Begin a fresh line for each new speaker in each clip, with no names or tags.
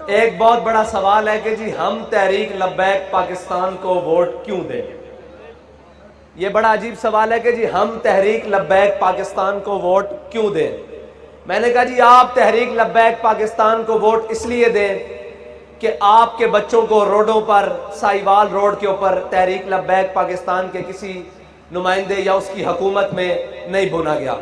ایک بہت بڑا سوال ہے کہ جی ہم تحریک لبیک پاکستان کو ووٹ کیوں دیں؟ یہ بڑا عجیب سوال ہے کہ جی ہم تحریک لبیک پاکستان کو ووٹ کیوں دیں؟ میں نے کہا جی آپ تحریک لبیک پاکستان کو ووٹ اس لیے دیں کہ آپ کے بچوں کو روڈوں پر، سائیوال روڈ کے اوپر تحریک لبیک پاکستان کے کسی نمائندے یا اس کی حکومت میں نہیں بھونا گیا۔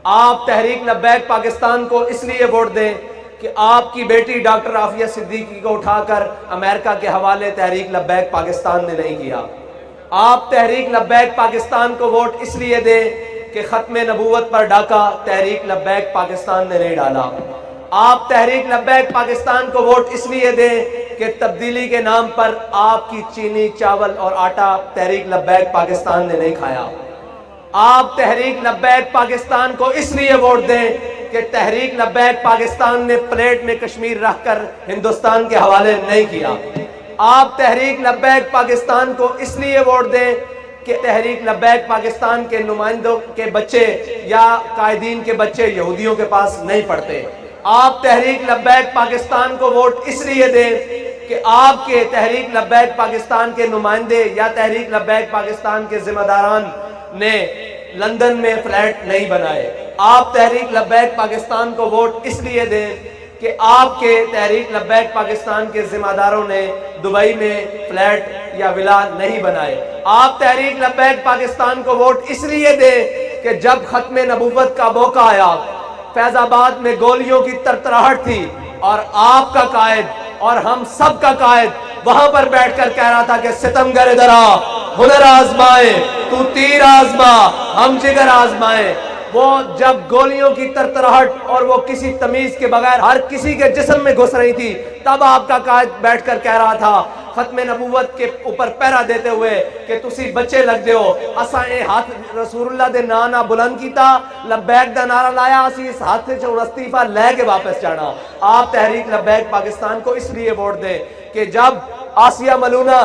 آپ تحریک لبیک پاکستان کو اس لیے ووٹ دیں کہ آپ کی بیٹی ڈاکٹر عافیہ صدیقی کو اٹھا کر امریکہ کے حوالے تحریک لبیک پاکستان نے نہیں کیا۔ آپ تحریک لبیک پاکستان کو ووٹ اس لیے دیں کہ ختم نبوت پر ڈاکہ تحریک لبیک پاکستان نے نہیں ڈالا۔ آپ تحریک لبیک پاکستان کو ووٹ اس لیے دیں کہ تبدیلی کے نام پر آپ کی چینی، چاول اور آٹا تحریک لبیک پاکستان نے نہیں کھایا۔ آپ تحریک لبیک پاکستان کو اس لیے ووٹ دیں کہ تحریک لبیک پاکستان نے پلیٹ میں کشمیر رکھ کر ہندوستان کے حوالے نہیں کیا۔ آپ تحریک لبیک پاکستان کو اس لیے ووٹ دیں کہ تحریک لبیک پاکستان کے نمائندوں کے بچے یا قائدین کے بچے یہودیوں کے پاس نہیں پڑھتے۔ آپ تحریک لبیک پاکستان کو ووٹ اس لیے دیں کہ آپ کے تحریک لبیک پاکستان کے نمائندے یا تحریک لبیک پاکستان کے ذمہ داران نے لندن میں فلیٹ نہیں بنائے۔ آپ تحریک لبیک پاکستان کو ووٹ اس لیے دیں کہ آپ کے تحریک لبیک پاکستان کے ذمہ داروں نے دبئی میں فلیٹ یا ولا نہیں بنائے۔ آپ تحریک لبیک پاکستان کو ووٹ اس لیے دیں کہ جب ختم نبوت کا موقع آیا، فیض آباد میں گولیوں کی ترتراہٹ تھی اور آپ کا قائد اور ہم سب کا قائد وہاں پر بیٹھ کر کہہ رہا تھا کہ ستمگر ادھر آ، ہنر آزمائے، تو تیر آزما، ہم جگر آزمائے۔ وہ جب گولیوں کی ترتراہٹ اور وہ کسی تمیز کے بغیر ہر کسی کے جسم میں گھس رہی تھی، تب آپ کا قائد بیٹھ کر کہہ رہا تھا ختم نبوت کے اوپر پہرا دیتے ہوئے کہ تسی بچے لگ دیو، اساں اے ہاتھ رسول اللہ دے نانا بلند کیتا، لبیک دا نعرہ لایا، اسی اس ہاتھ سے استعفیٰ لے کے واپس جانا۔ آپ تحریک لبیک پاکستان کو اس لیے ووٹ دیں کہ جب آسیہ ملونہ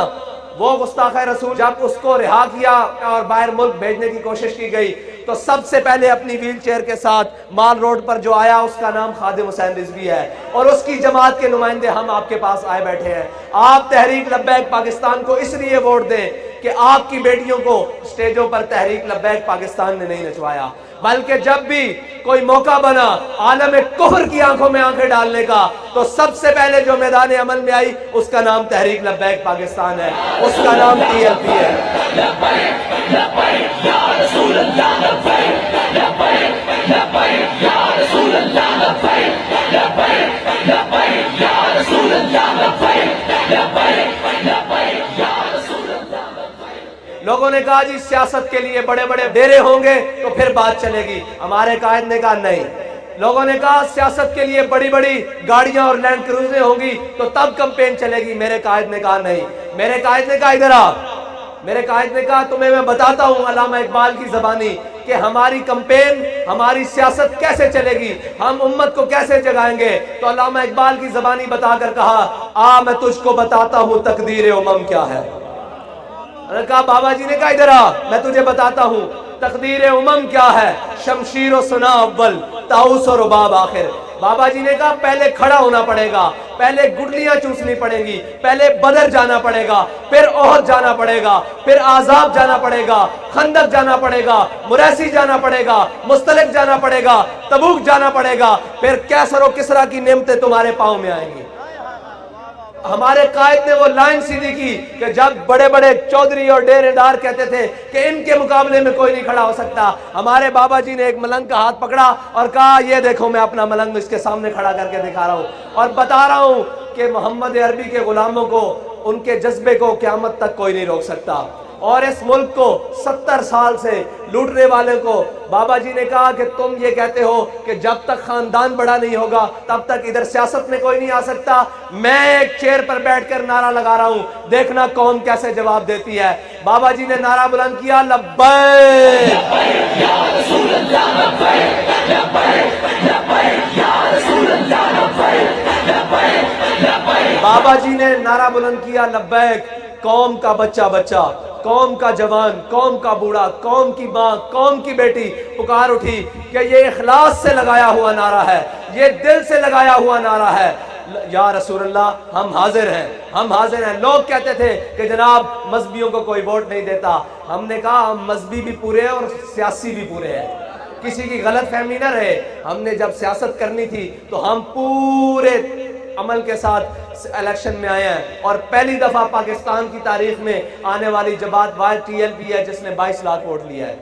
وہ گستاخ رسول جب اس کو رہا کیا اور باہر ملک بھیجنے کی کوشش کی گئی تو سب سے پہلے اپنی ویل چیئر کے ساتھ مال روڈ پر جو آیا اس کا نام خادم حسین رضوی ہے اور اس کی جماعت کے نمائندے ہم آپ کے پاس آئے بیٹھے ہیں۔ آپ تحریک لبیک پاکستان کو اس لیے ووٹ دیں کہ آپ کی بیٹیوں کو سٹیجوں پر تحریک لبیک پاکستان نے نہیں نچوایا، بلکہ جب بھی کوئی موقع بنا عالم کفر کی آنکھوں میں آنکھیں ڈالنے کا تو سب سے پہلے جو میدان عمل میں آئی اس کا نام تحریک لبیک پاکستان ہے، اس کا نام TLP ہے۔ لوگوں نے کہا جی سیاست کے لیے بڑے بڑے ڈیرے ہوں گے تو پھر بات چلے گی، ہمارے قائد نے کہا نہیں۔ لوگوں نے کہا سیاست کے لیے بڑی بڑی گاڑیاں اور لینڈ کروزیں ہوں گی تو تب کمپین چلے گی، میرے قائد نے کہا نہیں۔ میرے قائد نے کہا ادھر آ، میرے قائد نے کہا تمہیں میں بتاتا ہوں علامہ اقبال کی زبانی کہ ہماری کمپین، ہماری سیاست کیسے چلے گی، ہم امت کو کیسے جگائیں گے۔ تو علامہ اقبال کی زبانی بتا کر کہا آ میں تجھ کو بتاتا ہوں تقدیر امم کیا ہے۔ انہوں نے کہا بابا جی نے کہا ادھر آ میں تجھے بتاتا ہوں تقدیر امم کیا ہے، شمشیر و سنا اول، طاؤس و رباب آخر۔ بابا جی نے کہا پہلے کھڑا ہونا پڑے گا، پہلے گٹلیاں چوسنی پڑیں گی، پہلے بدر جانا پڑے گا، پھر احد جانا پڑے گا، پھر عذاب جانا پڑے گا، خندق جانا پڑے گا، مریسی جانا پڑے گا، مستلق جانا پڑے گا، تبوک جانا پڑے گا، پھر کیسر و کسرا کی نعمتیں تمہارے پاؤں میں آئیں گی۔ ہمارے قائد نے وہ لائن سیدھی کی کہ جب بڑے بڑے چودھری اور ڈیرے دار کہتے تھے کہ ان کے مقابلے میں کوئی نہیں کھڑا ہو سکتا، ہمارے بابا جی نے ایک ملنگ کا ہاتھ پکڑا اور کہا یہ دیکھو میں اپنا ملنگ اس کے سامنے کھڑا کر کے دکھا رہا ہوں اور بتا رہا ہوں کہ محمد عربی کے غلاموں کو، ان کے جذبے کو قیامت تک کوئی نہیں روک سکتا۔ اور اس ملک کو 70 سال سے لوٹنے والے کو بابا جی نے کہا کہ تم یہ کہتے ہو کہ جب تک خاندان بڑا نہیں ہوگا تب تک ادھر سیاست میں کوئی نہیں آ سکتا، میں ایک چیئر پر بیٹھ کر نعرہ لگا رہا ہوں، دیکھنا قوم کیسے جواب دیتی ہے۔ بابا جی نے نعرہ بلند کیا لبیک لبیک یا رسول اللہ، لبیک لبیک لبیک یا رسول اللہ، لبیک لبیک لبیک۔ بابا جی نے نعرہ بلند کیا لبیک، قوم کا بچہ بچہ، قوم کا جوان، قوم کا بوڑھا، قوم کی ماں، قوم کی بیٹی پکار اٹھی کہ یہ اخلاص سے لگایا ہوا نعرہ ہے، یہ دل سے لگایا ہوا نعرہ ہے۔ یا رسول اللہ ہم حاضر ہیں، ہم حاضر ہیں۔ لوگ کہتے تھے کہ جناب مذہبیوں کو کوئی ووٹ نہیں دیتا۔ ہم نے کہا ہم مذہبی بھی پورے ہیں اور سیاسی بھی پورے ہیں، کسی کی غلط فہمی نہ رہے۔ ہم نے جب سیاست کرنی تھی تو ہم پورے عمل کے ساتھ الیکشن میں آئے ہیں، اور پہلی دفعہ پاکستان کی تاریخ میں آنے والی جماعت واحد TLP ہے جس نے 22 لاکھ ووٹ لیا ہے۔